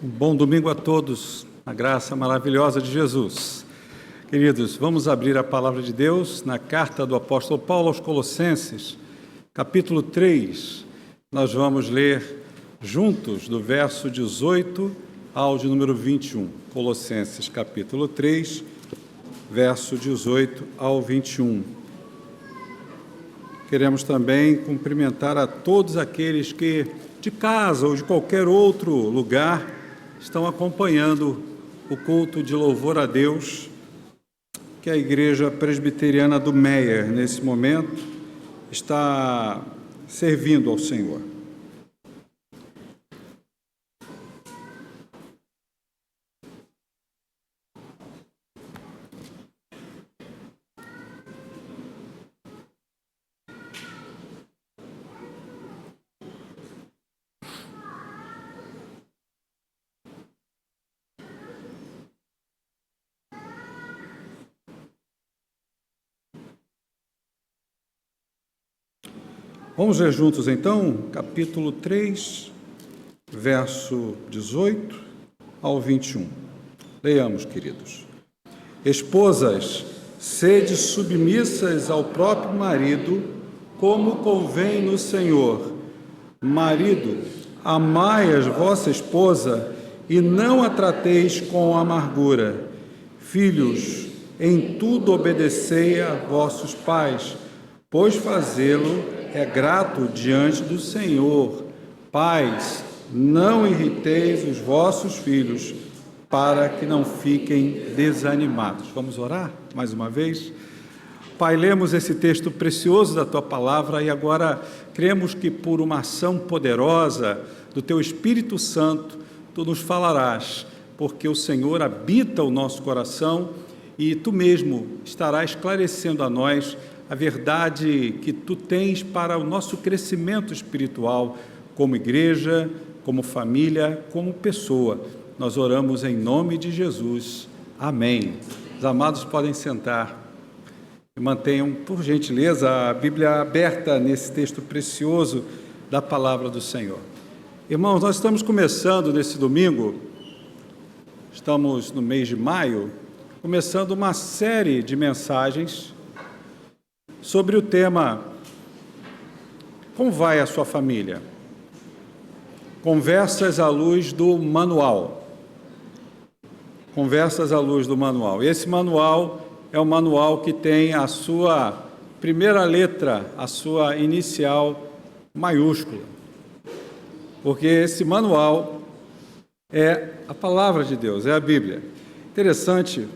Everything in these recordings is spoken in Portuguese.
Um bom domingo a todos, a graça maravilhosa de Jesus. Queridos, vamos abrir a palavra de Deus na carta do apóstolo Paulo aos Colossenses, capítulo 3. Nós vamos ler juntos do verso 18 ao de número 21. Colossenses, capítulo 3, verso 18 ao 21. Queremos também cumprimentar a todos aqueles que, de casa ou de qualquer outro lugar, estão acompanhando o culto de louvor a Deus que a Igreja Presbiteriana do Meier, nesse momento, está servindo ao Senhor. Vamos ler juntos, então, capítulo 3, verso 18 ao 21. Leiamos, queridos. Esposas, sede submissas ao próprio marido, como convém no Senhor. Marido, amai a vossa esposa e não a trateis com amargura. Filhos, em tudo obedecei a vossos pais, pois fazê-lo é grato diante do Senhor. Pais, não irriteis os vossos filhos, para que não fiquem desanimados. Vamos orar mais uma vez? Pai, lemos esse texto precioso da Tua Palavra e agora cremos que por uma ação poderosa do Teu Espírito Santo, Tu nos falarás, porque o Senhor habita o nosso coração e Tu mesmo estarás esclarecendo a nós a verdade que Tu tens para o nosso crescimento espiritual como igreja, como família, como pessoa. Nós oramos em nome de Jesus. Amém. Os amados podem sentar e mantenham, por gentileza, a Bíblia aberta nesse texto precioso da Palavra do Senhor. Irmãos, nós estamos começando nesse domingo, estamos no mês de maio, começando uma série de mensagens sobre o tema Como vai a sua família? Conversas à luz do manual. Conversas à luz do manual. Esse manual é o manual que tem a sua primeira letra, a sua inicial maiúscula. Porque esse manual é a palavra de Deus, é a Bíblia. Interessante,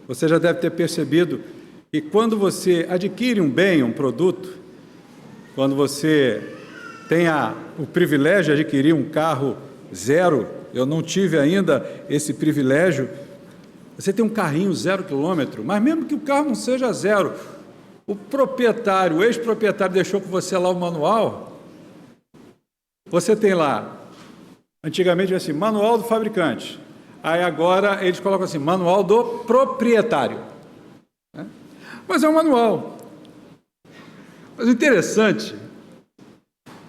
você já deve ter percebido que quando você adquire um bem, um produto, quando você tem o privilégio de adquirir um carro zero, eu não tive ainda esse privilégio, você tem um carrinho 0 quilômetro, mas mesmo que o carro não seja zero, o proprietário, o ex-proprietário deixou com você lá o manual, você tem lá, antigamente assim, manual do fabricante, aí agora eles colocam assim, manual do proprietário. Mas é um manual. Mas o interessante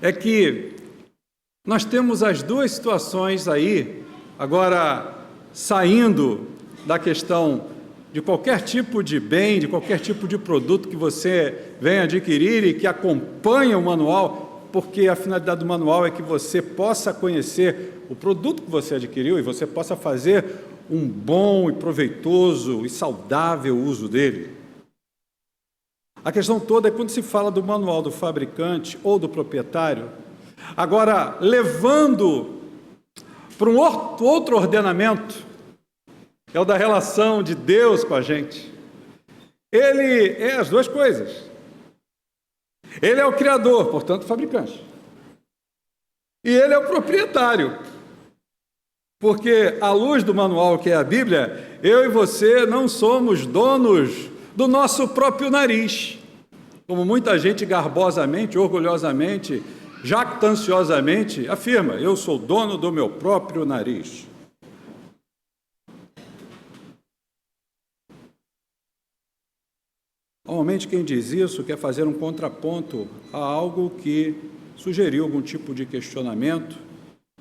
é que nós temos as duas situações aí, agora saindo da questão de qualquer tipo de bem, de qualquer tipo de produto que você venha adquirir e que acompanha o manual, porque a finalidade do manual é que você possa conhecer o produto que você adquiriu e você possa fazer um bom e proveitoso e saudável uso dele. A questão toda é quando se fala do manual do fabricante ou do proprietário, agora levando para um outro ordenamento, é o da relação de Deus com a gente. Ele é as duas coisas. Ele é o criador, portanto, o fabricante. E ele é o proprietário. Porque, à luz do manual que é a Bíblia, eu e você não somos donos do nosso próprio nariz, como muita gente garbosamente, orgulhosamente, jactanciosamente afirma, eu sou dono do meu próprio nariz. Normalmente quem diz isso quer fazer um contraponto a algo que sugeriu algum tipo de questionamento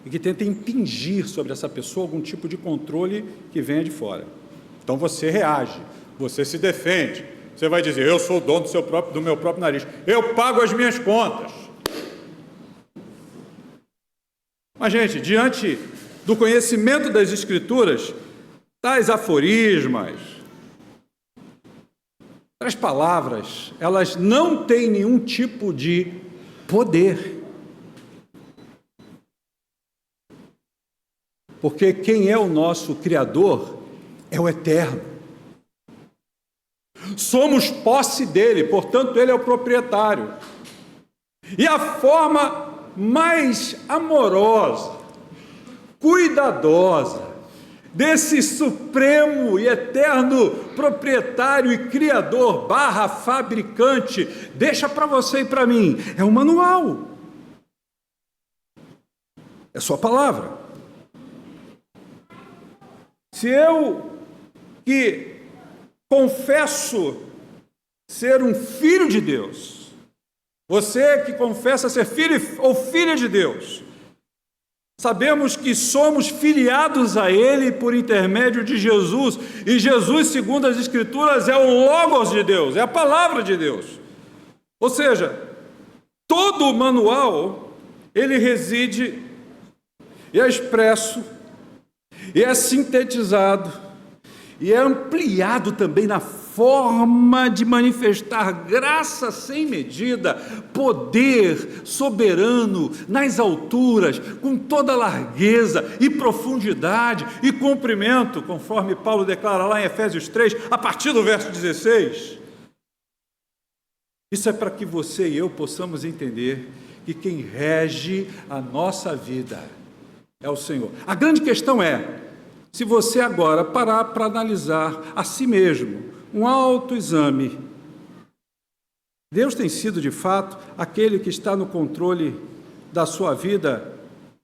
e que tenta impingir sobre essa pessoa algum tipo de controle que venha de fora. Então você reage, você se defende, você vai dizer: eu sou o dono do meu próprio nariz, eu pago as minhas contas. Mas, gente, diante do conhecimento das Escrituras, tais aforismas, tais palavras, elas não têm nenhum tipo de poder. Porque quem é o nosso Criador é o Eterno. Somos posse dele, portanto, ele é o proprietário. E a forma mais amorosa, cuidadosa, desse supremo e eterno proprietário e criador / fabricante, deixa para você e para mim, é um manual. É sua palavra. Se eu que confesso ser um filho de Deus, você que confessa ser filho ou filha de Deus, sabemos que somos filiados a Ele por intermédio de Jesus, e Jesus, segundo as Escrituras, é o Logos de Deus, é a palavra de Deus. Ou seja, todo o manual, ele reside e é expresso, e é sintetizado, e é ampliado também na forma de manifestar graça sem medida, poder soberano nas alturas, com toda largueza e profundidade e comprimento, conforme Paulo declara lá em Efésios 3, a partir do verso 16. Isso é para que você e eu possamos entender que quem rege a nossa vida é o Senhor. A grande questão é, se você agora parar para analisar a si mesmo, um autoexame, Deus tem sido de fato aquele que está no controle da sua vida,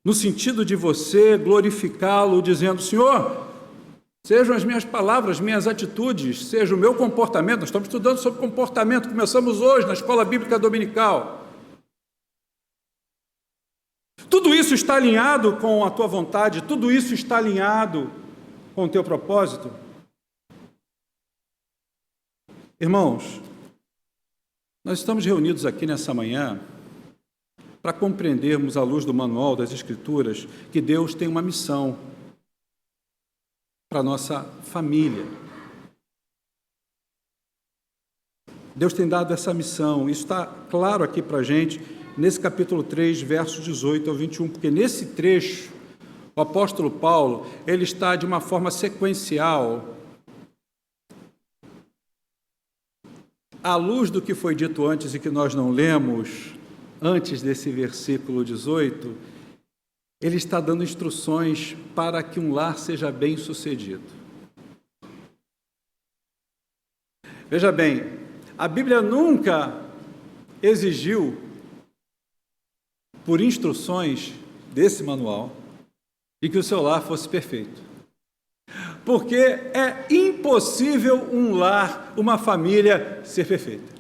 no sentido de você glorificá-lo, dizendo: Senhor, sejam as minhas palavras, minhas atitudes, seja o meu comportamento. Nós estamos estudando sobre comportamento, começamos hoje na Escola Bíblica Dominical. Tudo isso está alinhado com a tua vontade, tudo isso está alinhado com o teu propósito? Irmãos, nós estamos reunidos aqui nessa manhã para compreendermos, à luz do manual das Escrituras, que Deus tem uma missão para a nossa família. Deus tem dado essa missão, isso está claro aqui para a gente, nesse capítulo 3, versos 18 ao 21, porque nesse trecho, o apóstolo Paulo, ele está de uma forma sequencial, à luz do que foi dito antes e que nós não lemos, antes desse versículo 18, ele está dando instruções para que um lar seja bem sucedido. Veja bem, a Bíblia nunca exigiu, por instruções desse manual, de que o seu lar fosse perfeito. Porque é impossível um lar, uma família ser perfeita.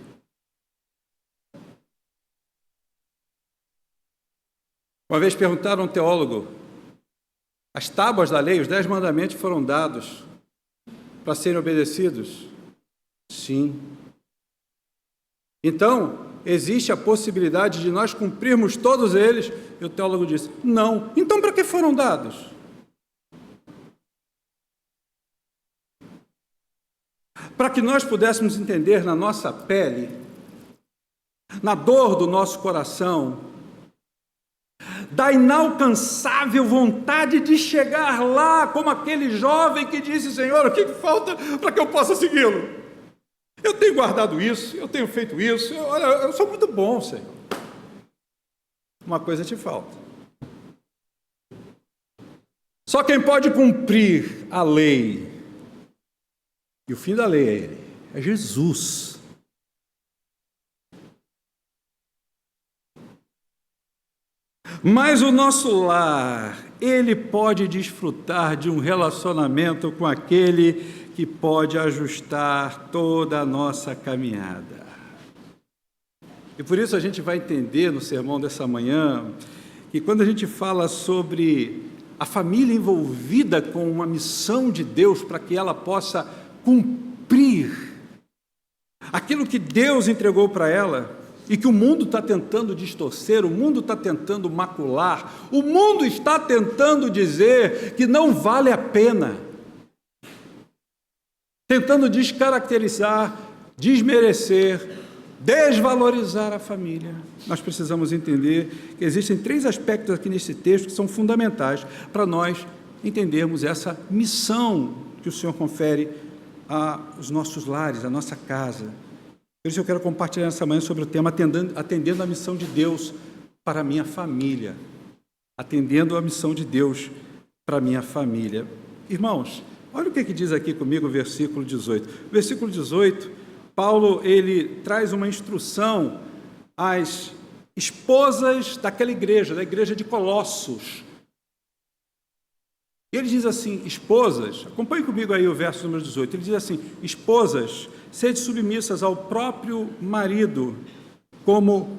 Uma vez perguntaram a um teólogo: as tábuas da lei, os 10 mandamentos foram dados para serem obedecidos? Sim. Então, existe a possibilidade de nós cumprirmos todos eles? E o teólogo disse: não. Então, para que foram dados? Para que nós pudéssemos entender na nossa pele, na dor do nosso coração, da inalcançável vontade de chegar lá, como aquele jovem que disse: Senhor, o que falta para que eu possa segui-lo? Eu tenho guardado isso, eu tenho feito isso, olha, eu sou muito bom, Senhor. Uma coisa te falta. Só quem pode cumprir a lei, e o fim da lei é Ele, é Jesus. Mas o nosso lar, ele pode desfrutar de um relacionamento com aquele que pode ajustar toda a nossa caminhada. E por isso a gente vai entender no sermão dessa manhã que quando a gente fala sobre a família envolvida com uma missão de Deus para que ela possa cumprir aquilo que Deus entregou para ela e que o mundo está tentando distorcer, o mundo está tentando macular, o mundo está tentando dizer que não vale a pena, tentando descaracterizar, desmerecer, desvalorizar a família. Nós precisamos entender que existem 3 aspectos aqui nesse texto que são fundamentais para nós entendermos essa missão que o Senhor confere aos nossos lares, à nossa casa. Por isso eu quero compartilhar essa manhã sobre o tema atendendo a missão de Deus para a minha família. Atendendo a missão de Deus para a minha família. Irmãos, olha o que diz aqui comigo o versículo 18. Versículo 18, Paulo, ele traz uma instrução às esposas daquela igreja, da igreja de Colossos. Ele diz assim, esposas, acompanhe comigo aí o verso número 18, ele diz assim, esposas, sede submissas ao próprio marido, como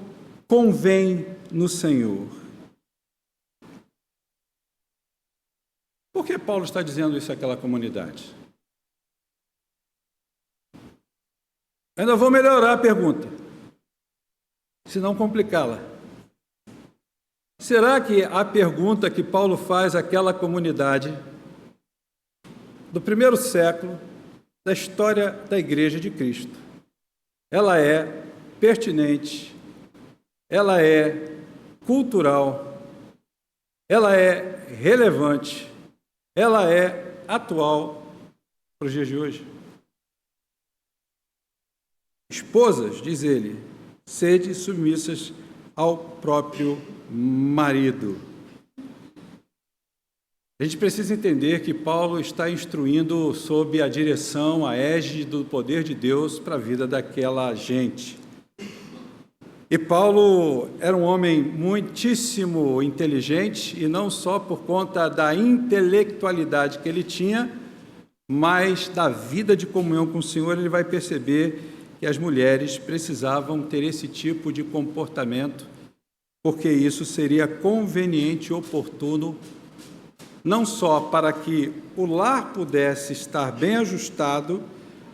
convém no Senhor. Por que Paulo está dizendo isso àquela comunidade? Ainda vou melhorar a pergunta, se não complicá-la. Será que a pergunta que Paulo faz àquela comunidade do primeiro século da história da Igreja de Cristo, ela é pertinente, ela é cultural, ela é relevante, ela é atual para os dias de hoje? Esposas, diz ele, sede submissas ao próprio marido. A gente precisa entender que Paulo está instruindo sob a direção, a égide do poder de Deus para a vida daquela gente. E Paulo era um homem muitíssimo inteligente, e não só por conta da intelectualidade que ele tinha, mas da vida de comunhão com o Senhor. Ele vai perceber que as mulheres precisavam ter esse tipo de comportamento, porque isso seria conveniente e oportuno, não só para que o lar pudesse estar bem ajustado,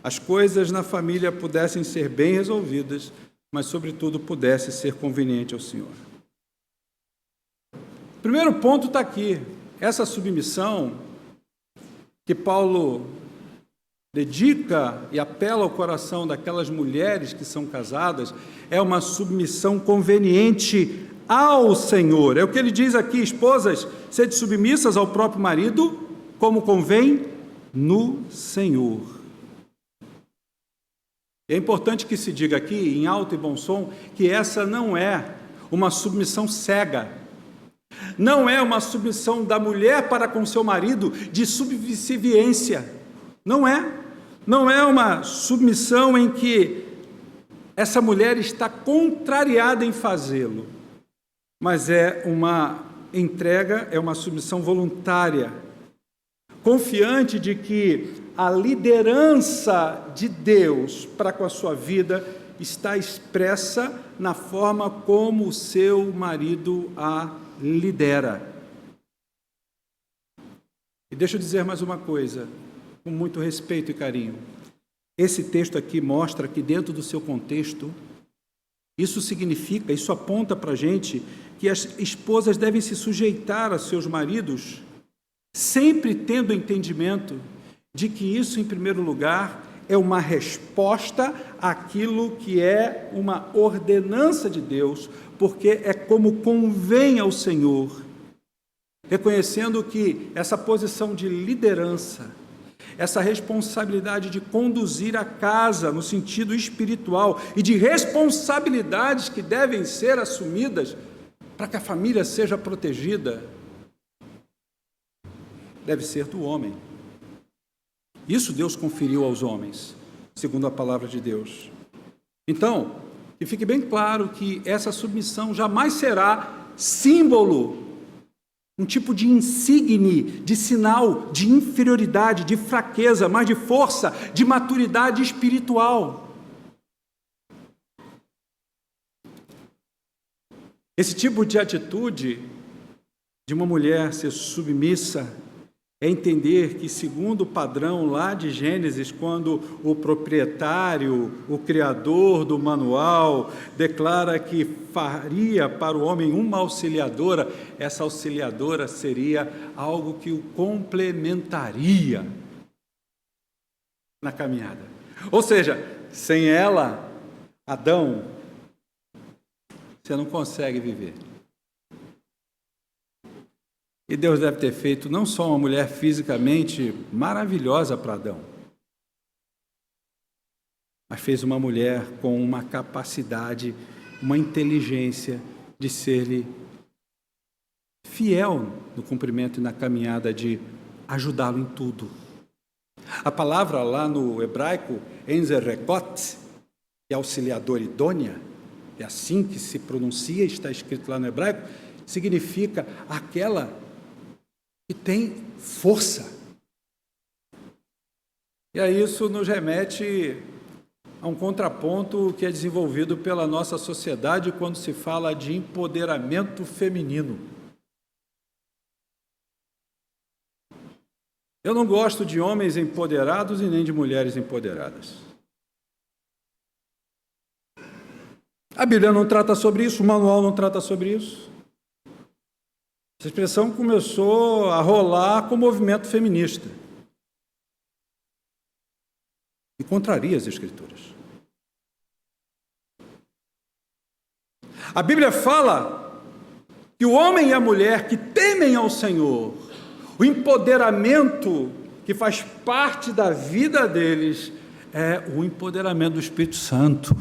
as coisas na família pudessem ser bem resolvidas, mas, sobretudo, pudesse ser conveniente ao Senhor. O primeiro ponto está aqui. Essa submissão que Paulo dedica e apela ao coração daquelas mulheres que são casadas é uma submissão conveniente ao Senhor. É o que ele diz aqui, esposas, sede submissas ao próprio marido, como convém no Senhor. É importante que se diga aqui, em alto e bom som, que essa não é uma submissão cega. Não é uma submissão da mulher para com seu marido de subserviência. Não é. Não é uma submissão em que essa mulher está contrariada em fazê-lo. Mas é uma entrega, é uma submissão voluntária, confiante de que a liderança de Deus para com a sua vida está expressa na forma como o seu marido a lidera. E deixa eu dizer mais uma coisa, com muito respeito e carinho. Esse texto aqui mostra que dentro do seu contexto, isso significa, isso aponta para a gente que as esposas devem se sujeitar a seus maridos, sempre tendo entendimento de que isso, em primeiro lugar, é uma resposta àquilo que é uma ordenança de Deus, porque é como convém ao Senhor, reconhecendo que essa posição de liderança, essa responsabilidade de conduzir a casa no sentido espiritual e de responsabilidades que devem ser assumidas para que a família seja protegida, deve ser do homem. Isso Deus conferiu aos homens, segundo a palavra de Deus. Então, que fique bem claro que essa submissão jamais será símbolo, um tipo de insígne, de sinal de inferioridade, de fraqueza, mas de força, de maturidade espiritual. Esse tipo de atitude de uma mulher ser submissa é entender que, segundo o padrão lá de Gênesis, quando o proprietário, o criador do manual, declara que faria para o homem uma auxiliadora, essa auxiliadora seria algo que o complementaria na caminhada. Ou seja, sem ela, Adão, você não consegue viver. E Deus deve ter feito não só uma mulher fisicamente maravilhosa para Adão, mas fez uma mulher com uma capacidade, uma inteligência de ser-lhe fiel no cumprimento e na caminhada, de ajudá-lo em tudo. A palavra lá no hebraico, enzerekot, que é auxiliador idônea, é assim que se pronuncia, está escrito lá no hebraico, significa aquela que tem força. E aí isso nos remete a um contraponto que é desenvolvido pela nossa sociedade quando se fala de empoderamento feminino. Eu não gosto de homens empoderados e nem de mulheres empoderadas. A Bíblia não trata sobre isso, o manual não trata sobre isso. Essa expressão começou a rolar com o movimento feminista e contraria as Escrituras. A Bíblia fala que o homem e a mulher que temem ao Senhor, o empoderamento que faz parte da vida deles é o empoderamento do Espírito Santo.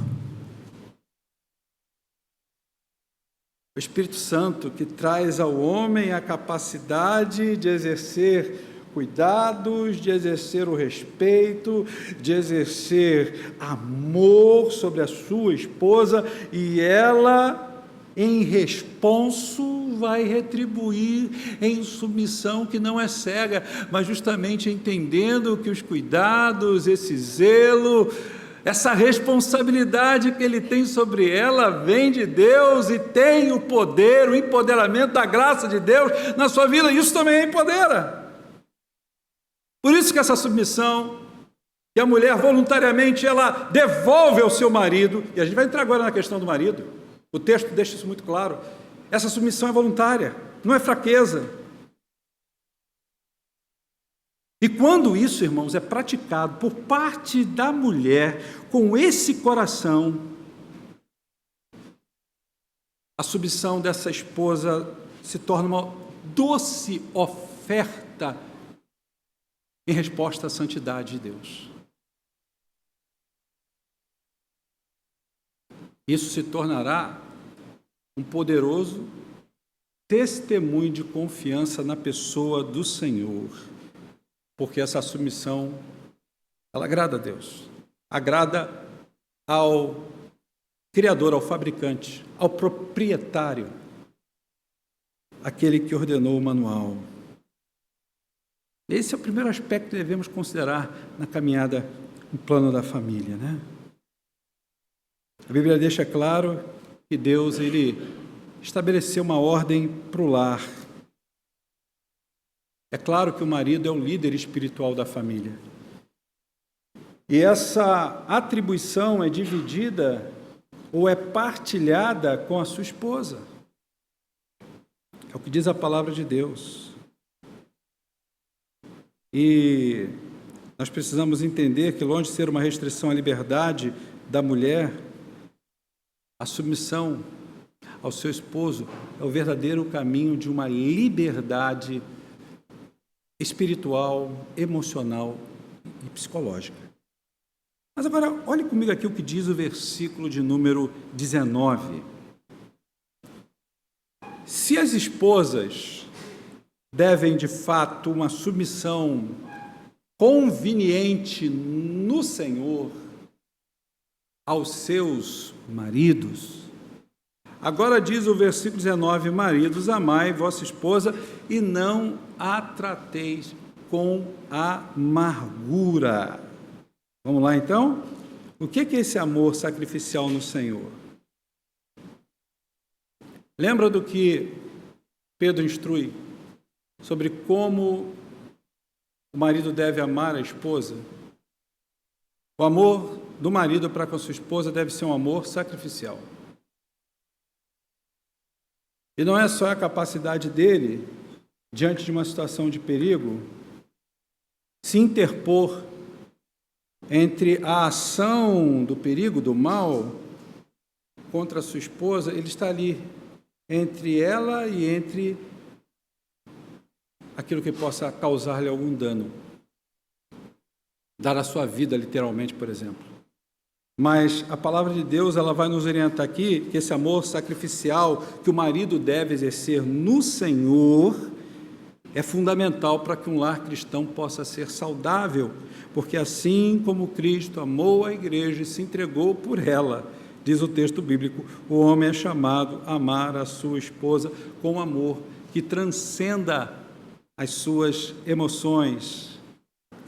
O Espírito Santo que traz ao homem a capacidade de exercer cuidados, de exercer o respeito, de exercer amor sobre a sua esposa, e ela, em responso, vai retribuir em submissão que não é cega, mas justamente entendendo que os cuidados, esse zelo, essa responsabilidade que ele tem sobre ela vem de Deus e tem o poder, o empoderamento da graça de Deus na sua vida. Isso também empodera. Por isso que essa submissão, que a mulher voluntariamente ela devolve ao seu marido, e a gente vai entrar agora na questão do marido, o texto deixa isso muito claro, essa submissão é voluntária, não é fraqueza. E quando isso, irmãos, é praticado por parte da mulher com esse coração, a submissão dessa esposa se torna uma doce oferta em resposta à santidade de Deus. Isso se tornará um poderoso testemunho de confiança na pessoa do Senhor, porque essa submissão, ela agrada a Deus, agrada ao Criador, ao fabricante, ao proprietário, aquele que ordenou o manual. Esse é o primeiro aspecto que devemos considerar na caminhada no plano da família, né? A Bíblia deixa claro que Deus, ele estabeleceu uma ordem para o lar. É claro que o marido é o líder espiritual da família. E essa atribuição é dividida ou é partilhada com a sua esposa. É o que diz a palavra de Deus. E nós precisamos entender que, longe de ser uma restrição à liberdade da mulher, a submissão ao seu esposo é o verdadeiro caminho de uma liberdade espiritual, emocional e psicológica. Mas agora, olhe comigo aqui o que diz o versículo de número 19. Se as esposas devem, de fato, uma submissão conveniente no Senhor aos seus maridos, agora diz o versículo 19, maridos, amai vossa esposa e não a trateis com amargura. Vamos lá então? O que é esse amor sacrificial no Senhor? Lembra do que Pedro instrui sobre como o marido deve amar a esposa. O amor do marido para com a sua esposa deve ser um amor sacrificial. E não é só a capacidade dele, diante de uma situação de perigo, se interpor entre a ação do perigo, do mal, contra a sua esposa, ele está ali, entre ela e entre aquilo que possa causar-lhe algum dano. Dar a sua vida, literalmente, por exemplo. Mas a palavra de Deus, ela vai nos orientar aqui que esse amor sacrificial que o marido deve exercer no Senhor é fundamental para que um lar cristão possa ser saudável, porque assim como Cristo amou a igreja e se entregou por ela, diz o texto bíblico, o homem é chamado a amar a sua esposa com amor que transcenda as suas emoções.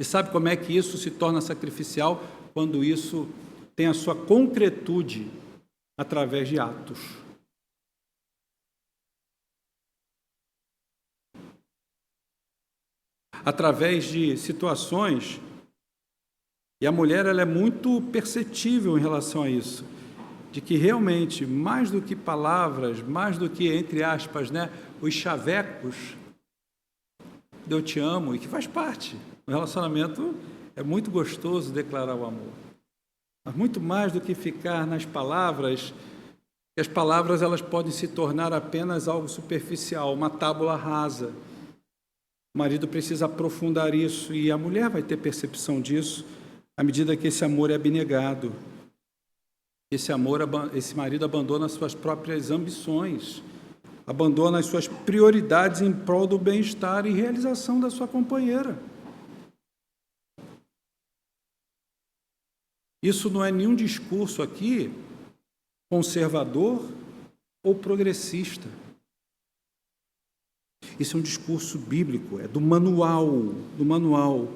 E sabe como é que isso se torna sacrificial? Quando isso tem a sua concretude através de atos. Através de situações, e a mulher ela é muito perceptível em relação a isso, de que realmente, mais do que palavras, mais do que, entre aspas, os chavecos, eu te amo, e que faz parte. No relacionamento é muito gostoso declarar o amor. Mas muito mais do que ficar nas palavras, que as palavras elas podem se tornar apenas algo superficial, uma tábula rasa. O marido precisa aprofundar isso e a mulher vai ter percepção disso à medida que esse amor é abnegado. Esse marido abandona as suas próprias ambições, abandona as suas prioridades em prol do bem-estar e realização da sua companheira. Isso não é nenhum discurso aqui conservador ou progressista. Isso é um discurso bíblico, é do manual.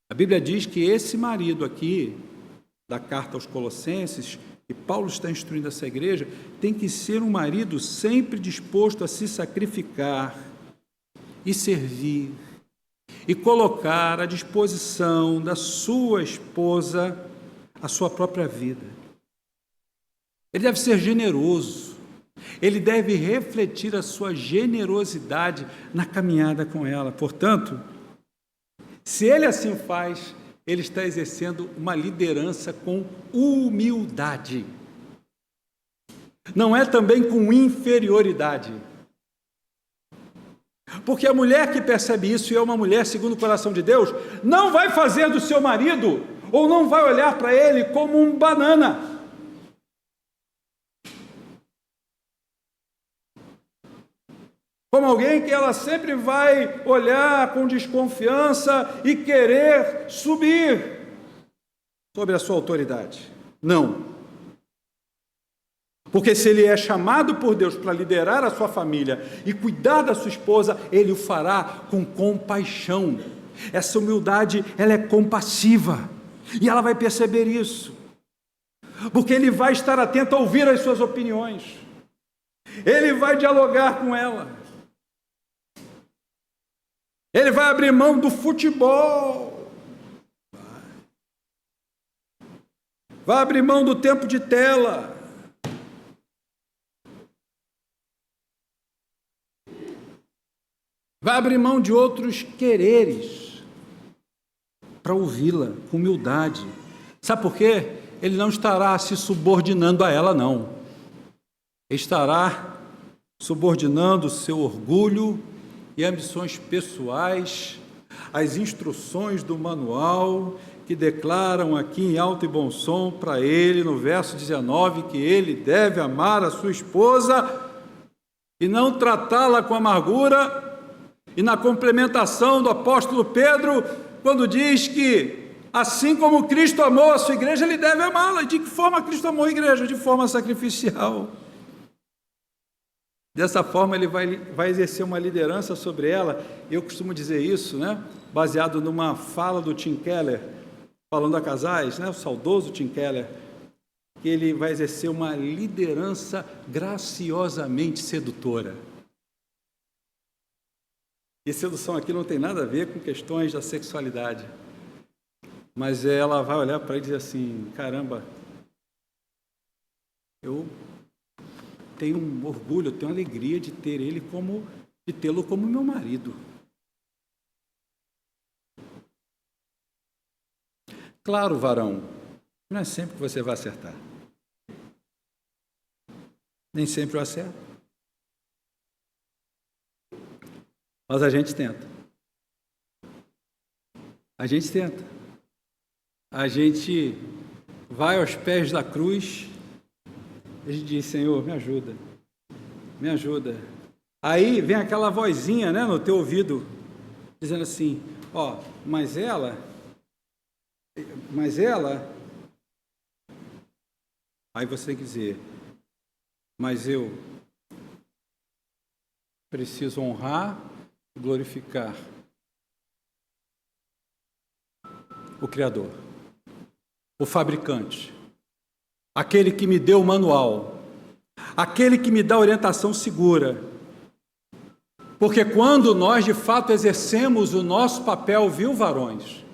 A Bíblia diz que esse marido aqui, da carta aos Colossenses, e Paulo está instruindo essa igreja, tem que ser um marido sempre disposto a se sacrificar e servir e colocar à disposição da sua esposa a sua própria vida. Ele deve ser generoso, ele deve refletir a sua generosidade na caminhada com ela. Portanto, se ele assim faz, ele está exercendo uma liderança com humildade. Não é também com inferioridade. Porque a mulher que percebe isso e é uma mulher segundo o coração de Deus, não vai fazer do seu marido, ou não vai olhar para ele como um banana. Como alguém que ela sempre vai olhar com desconfiança e querer subir sobre a sua autoridade. Não. Porque se ele é chamado por Deus para liderar a sua família e cuidar da sua esposa, ele o fará com compaixão. Essa humildade, ela é compassiva. E ela vai perceber isso. Porque ele vai estar atento a ouvir as suas opiniões. Ele vai dialogar com ela. Ele vai abrir mão do futebol. Vai abrir mão do tempo de tela. Vai abrir mão de outros quereres para ouvi-la com humildade. Sabe por quê? Ele não estará se subordinando a ela, não. Ele estará subordinando o seu orgulho e ambições pessoais às instruções do manual que declaram aqui em alto e bom som para ele, no verso 19, que ele deve amar a sua esposa e não tratá-la com amargura. E na complementação do apóstolo Pedro, quando diz que assim como Cristo amou a sua igreja, ele deve amá-la. De que forma Cristo amou a igreja? De forma sacrificial. Dessa forma ele vai exercer uma liderança sobre ela. Eu costumo dizer isso, baseado numa fala do Tim Keller, falando a casais, o saudoso Tim Keller, que ele vai exercer uma liderança graciosamente sedutora. E sedução aqui não tem nada a ver com questões da sexualidade. Mas ela vai olhar para ele e dizer assim, caramba, eu tenho um orgulho, eu tenho alegria de ter ele de tê-lo como meu marido. Claro, varão, não é sempre que você vai acertar. Nem sempre eu acerto. Mas a gente tenta. A gente tenta. A gente vai aos pés da cruz, a gente diz, Senhor, me ajuda, me ajuda. Aí vem aquela vozinha, né, no teu ouvido, dizendo assim, ó, mas ela, aí você tem que dizer, mas eu preciso honrar e glorificar o Criador, o fabricante, aquele que me deu o manual, aquele que me dá orientação segura. Porque quando nós de fato exercemos o nosso papel, viu, varões,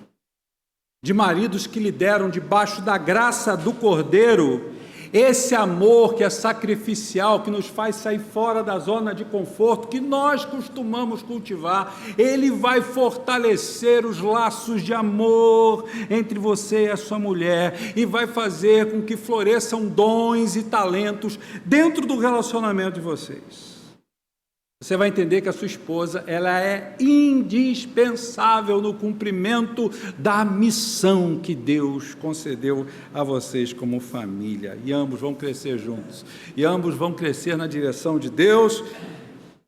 de maridos que lideram debaixo da graça do Cordeiro, esse amor que é sacrificial, que nos faz sair fora da zona de conforto, que nós costumamos cultivar, ele vai fortalecer os laços de amor entre você e a sua mulher, e vai fazer com que floresçam dons e talentos dentro do relacionamento de vocês. Você vai entender que a sua esposa, ela é indispensável no cumprimento da missão que Deus concedeu a vocês como família. E ambos vão crescer juntos. E ambos vão crescer na direção de Deus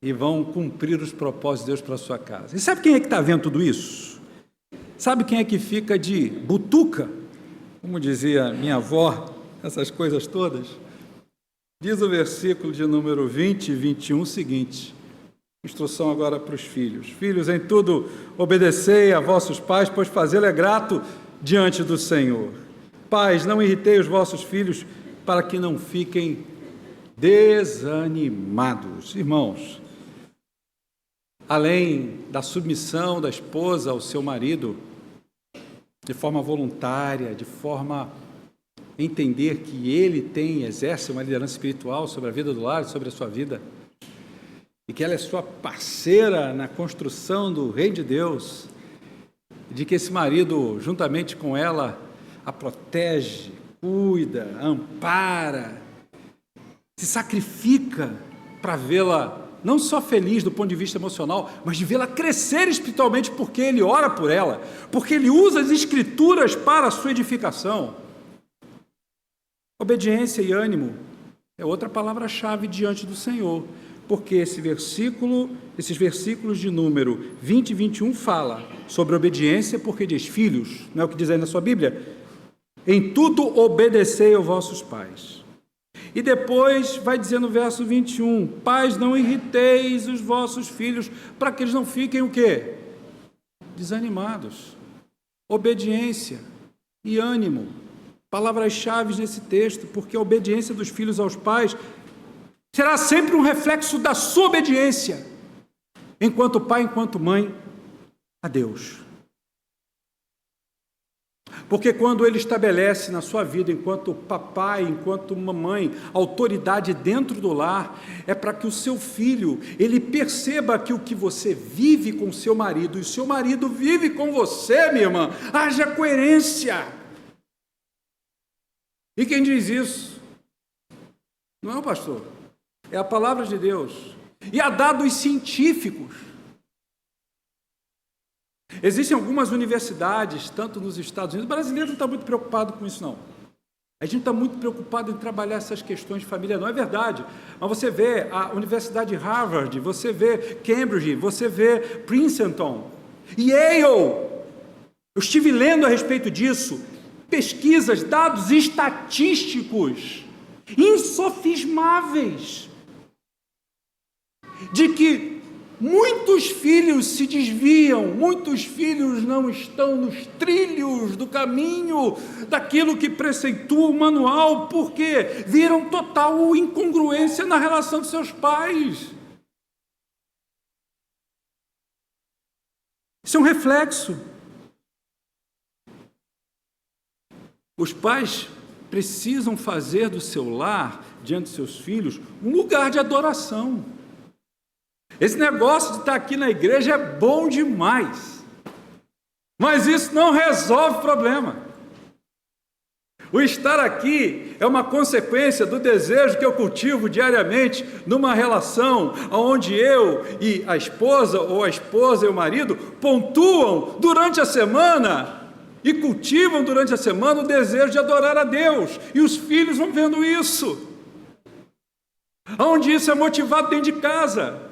e vão cumprir os propósitos de Deus para a sua casa. E sabe quem é que está vendo tudo isso? Sabe quem é que fica de butuca? Como dizia minha avó, essas coisas todas? Diz o versículo de número 20 e 21 o seguinte... Instrução agora para os filhos. Filhos, em tudo obedecei a vossos pais, pois fazê-lo é grato diante do Senhor. Pais, não irritei os vossos filhos, para que não fiquem desanimados. Irmãos, além da submissão da esposa ao seu marido, de forma voluntária, de forma a entender que ele exerce uma liderança espiritual sobre a vida do lar, sobre a sua vida, e que ela é sua parceira na construção do reino de Deus, de que esse marido, juntamente com ela, a protege, cuida, ampara, se sacrifica para vê-la não só feliz do ponto de vista emocional, mas de vê-la crescer espiritualmente, porque ele ora por ela, porque ele usa as escrituras para a sua edificação. Obediência e ânimo é outra palavra-chave diante do Senhor. Porque esses versículos de número 20 e 21 fala sobre obediência, porque diz, filhos, não é o que diz aí na sua Bíblia? Em tudo obedecei aos vossos pais. E depois vai dizer no verso 21, pais, não irriteis os vossos filhos, para que eles não fiquem o quê? Desanimados. Obediência e ânimo, palavras-chave nesse texto, porque a obediência dos filhos aos pais será sempre um reflexo da sua obediência, enquanto pai, enquanto mãe, a Deus. Porque quando ele estabelece na sua vida, enquanto papai, enquanto mamãe, autoridade dentro do lar, é para que o seu filho, ele perceba que o que você vive com o seu marido, e o seu marido vive com você, minha irmã, haja coerência. E quem diz isso? Não é o pastor. É a palavra de Deus. E há dados científicos. Existem algumas universidades, tanto nos Estados Unidos, o brasileiro não está muito preocupado com isso, não. A gente está muito preocupado em trabalhar essas questões de família, não é verdade. Mas você vê a Universidade de Harvard, você vê Cambridge, você vê Princeton, Yale. Eu estive lendo a respeito disso, pesquisas, dados estatísticos, insofismáveis, de que muitos filhos se desviam, muitos filhos não estão nos trilhos do caminho daquilo que preceitua o manual, porque viram total incongruência na relação de seus pais. Isso é um reflexo. Os pais precisam fazer do seu lar, diante dos seus filhos, um lugar de adoração. Esse negócio de estar aqui na igreja é bom demais, mas isso não resolve o problema. O estar aqui é uma consequência do desejo que eu cultivo diariamente numa relação onde eu e a esposa, ou a esposa e o marido, pontuam durante a semana e cultivam durante a semana o desejo de adorar a Deus. E os filhos vão vendo isso. Onde isso é motivado dentro de casa.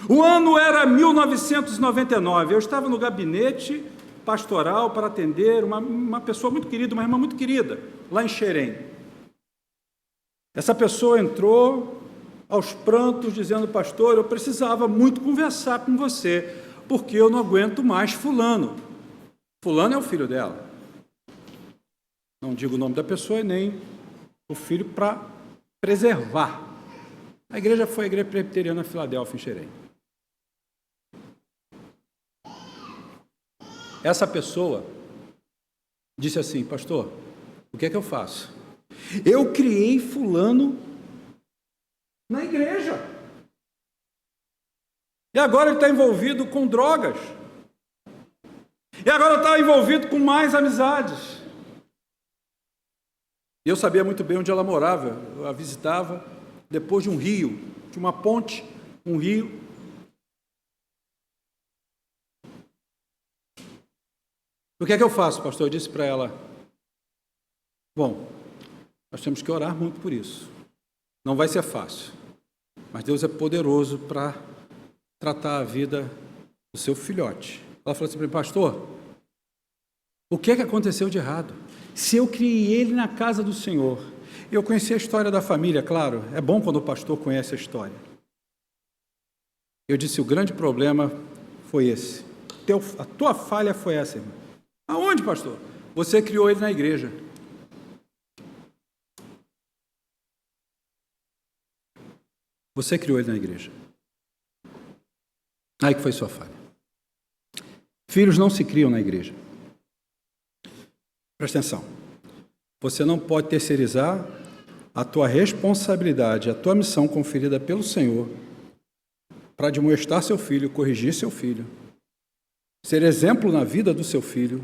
O ano era 1999. Eu estava no gabinete pastoral para atender uma pessoa muito querida, uma irmã muito querida, lá em Xerém. Essa pessoa entrou aos prantos, dizendo: pastor, eu precisava muito conversar com você, porque eu não aguento mais fulano. Fulano é o filho dela. Não digo o nome da pessoa e nem o filho para preservar. A igreja foi a Igreja Presbiteriana Filadélfia, em Xerém. Essa pessoa disse assim: pastor, o que é que eu faço? Eu criei fulano na igreja. E agora ele está envolvido com drogas. E agora está envolvido com mais amizades. E eu sabia muito bem onde ela morava. Eu a visitava depois de um rio, de uma ponte, um rio. O que é que eu faço, pastor? Eu disse para ela: bom, nós temos que orar muito por isso. Não vai ser fácil, mas Deus é poderoso para tratar a vida do seu filhote. Ela falou assim para mim: pastor, o que é que aconteceu de errado? Se eu criei ele na casa do Senhor, eu conheci a história da família, claro, é bom quando o pastor conhece a história. Eu disse: o grande problema foi esse. A tua falha foi essa, irmão. Aonde, pastor? Você criou ele na igreja. Você criou ele na igreja. Aí que foi sua falha. Filhos não se criam na igreja. Presta atenção. Você não pode terceirizar a tua responsabilidade, a tua missão conferida pelo Senhor para admoestar seu filho, corrigir seu filho, ser exemplo na vida do seu filho,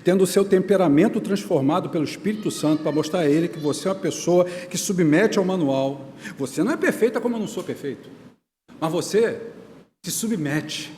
tendo o seu temperamento transformado pelo Espírito Santo para mostrar a ele que você é uma pessoa que submete ao manual. Você não é perfeita como eu não sou perfeito, mas você se submete.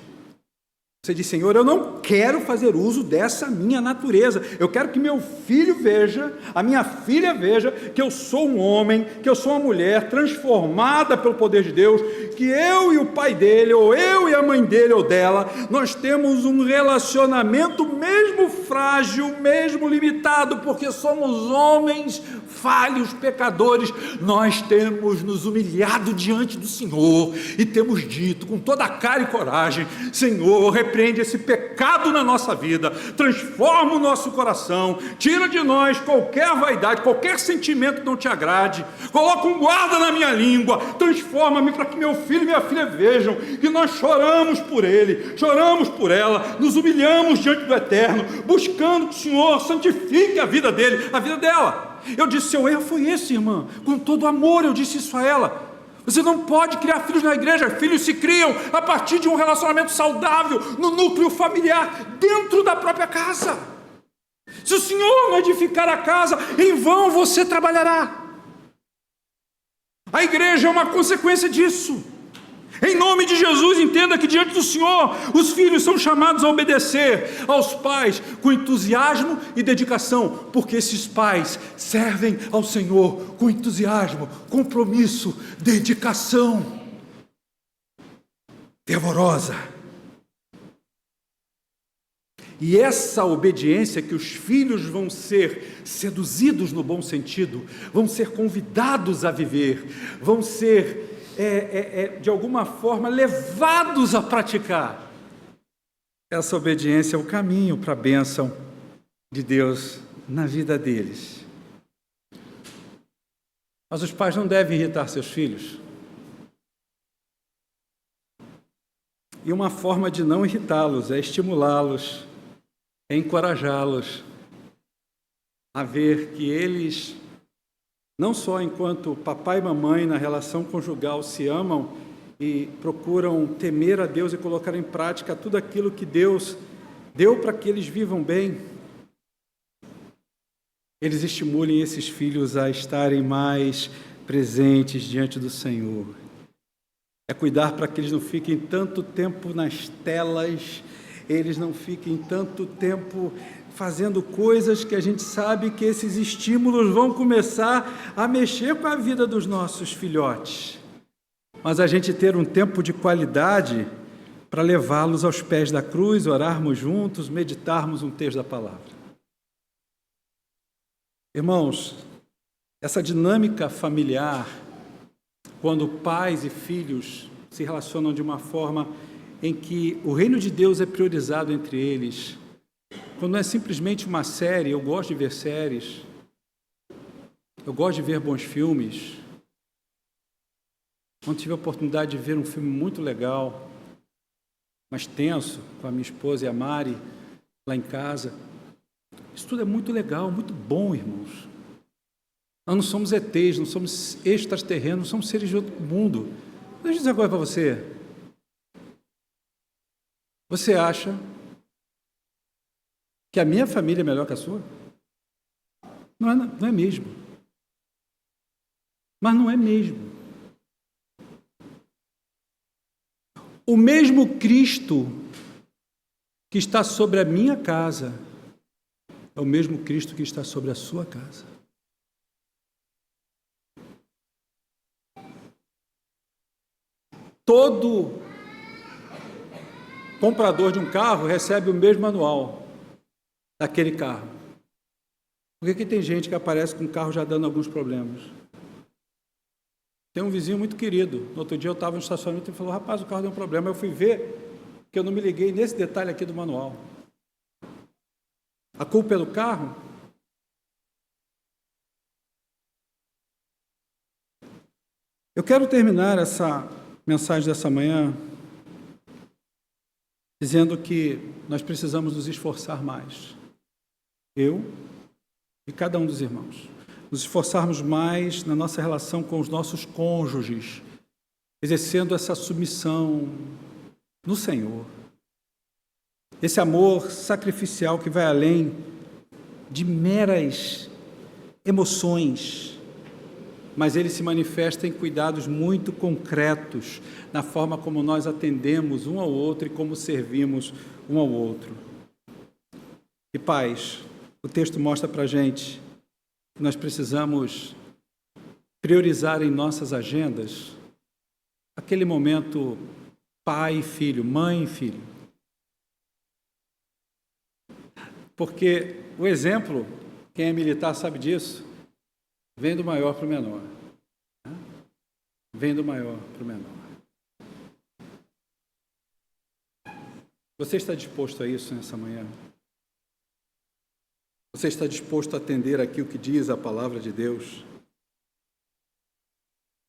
Você diz: Senhor, eu não quero fazer uso dessa minha natureza. Eu quero que meu filho veja, a minha filha veja, que eu sou um homem, que eu sou uma mulher transformada pelo poder de Deus, que eu e o pai dele, ou eu e a mãe dele ou dela, nós temos um relacionamento mesmo frágil, mesmo limitado, porque somos homens falhos, pecadores. Nós temos nos humilhado diante do Senhor e temos dito com toda a cara e coragem: Senhor, repreende esse pecado na nossa vida, transforma o nosso coração, tira de nós qualquer vaidade, qualquer sentimento que não te agrade, coloca um guarda na minha língua, transforma-me para que meu filho e minha filha vejam que nós choramos por ele, choramos por ela, nos humilhamos diante do Eterno, buscando que o Senhor santifique a vida dele, a vida dela. Eu disse: seu erro foi esse, irmã, com todo amor eu disse isso a ela. Você não pode criar filhos na igreja. Filhos se criam a partir de um relacionamento saudável no núcleo familiar, dentro da própria casa. Se o Senhor não edificar a casa, em vão você trabalhará. A igreja é uma consequência disso. Em nome de Jesus, entenda que diante do Senhor, os filhos são chamados a obedecer aos pais com entusiasmo e dedicação, porque esses pais servem ao Senhor com entusiasmo, compromisso, dedicação fervorosa. E essa obediência que os filhos vão ser seduzidos no bom sentido, vão ser convidados a viver, vão ser de alguma forma levados a praticar. Essa obediência é o caminho para a bênção de Deus na vida deles. Mas os pais não devem irritar seus filhos. E uma forma de não irritá-los é estimulá-los, é encorajá-los a ver que eles, não só enquanto papai e mamãe na relação conjugal se amam e procuram temer a Deus e colocar em prática tudo aquilo que Deus deu para que eles vivam bem, eles estimulem esses filhos a estarem mais presentes diante do Senhor. É cuidar para que eles não fiquem tanto tempo nas telas, eles não fiquem tanto tempo fazendo coisas que a gente sabe que esses estímulos vão começar a mexer com a vida dos nossos filhotes. Mas a gente ter um tempo de qualidade para levá-los aos pés da cruz, orarmos juntos, meditarmos um texto da palavra. Irmãos, essa dinâmica familiar, quando pais e filhos se relacionam de uma forma em que o reino de Deus é priorizado entre eles, quando não é simplesmente uma série, eu gosto de ver séries, eu gosto de ver bons filmes. Quando tive a oportunidade de ver um filme muito legal, mas tenso, com a minha esposa e a Mari, lá em casa, isso tudo é muito legal, muito bom, irmãos. Nós não somos ETs, não somos extraterrenos, não somos seres de outro mundo. Deixa eu dizer agora para você. Você acha que a minha família é melhor que a sua? Não é mesmo. Mas não é mesmo. O mesmo Cristo que está sobre a minha casa é o mesmo Cristo que está sobre a sua casa. Todo comprador de um carro recebe o mesmo manual daquele carro. Por que tem gente que aparece com o carro já dando alguns problemas? Tem um vizinho muito querido. No outro dia eu estava no estacionamento e ele falou: rapaz, o carro deu um problema. Eu fui ver que eu não me liguei nesse detalhe aqui do manual. A culpa é do carro? Eu quero terminar essa mensagem dessa manhã dizendo que nós precisamos nos esforçar mais. Eu e cada um dos irmãos. Nos esforçarmos mais na nossa relação com os nossos cônjuges, exercendo essa submissão no Senhor. Esse amor sacrificial que vai além de meras emoções, mas ele se manifesta em cuidados muito concretos, na forma como nós atendemos um ao outro e como servimos um ao outro. E pais, o texto mostra para a gente que nós precisamos priorizar em nossas agendas aquele momento pai e filho, mãe e filho. Porque o exemplo, quem é militar sabe disso, vem do maior para o menor. Vem do maior para o menor. Você está disposto a isso nessa manhã? Você está disposto a atender aqui o que diz a palavra de Deus?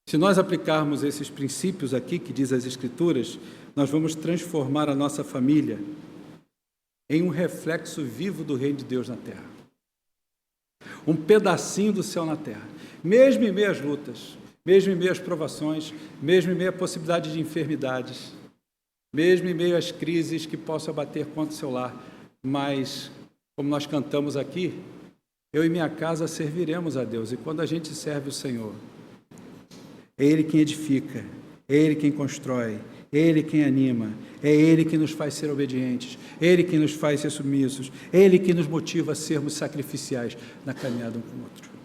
Se nós aplicarmos esses princípios aqui que diz as Escrituras, nós vamos transformar a nossa família em um reflexo vivo do reino de Deus na terra. Um pedacinho do céu na terra. Mesmo em meio às lutas, mesmo em meio às provações, mesmo em meio à possibilidade de enfermidades, mesmo em meio às crises que possam abater contra o seu lar, mas, como nós cantamos aqui, eu e minha casa serviremos a Deus, e quando a gente serve o Senhor, é Ele quem edifica, é Ele quem constrói, é Ele quem anima, é Ele que nos faz ser obedientes, é Ele que nos faz ser submissos, é Ele que nos motiva a sermos sacrificiais na caminhada um com o outro.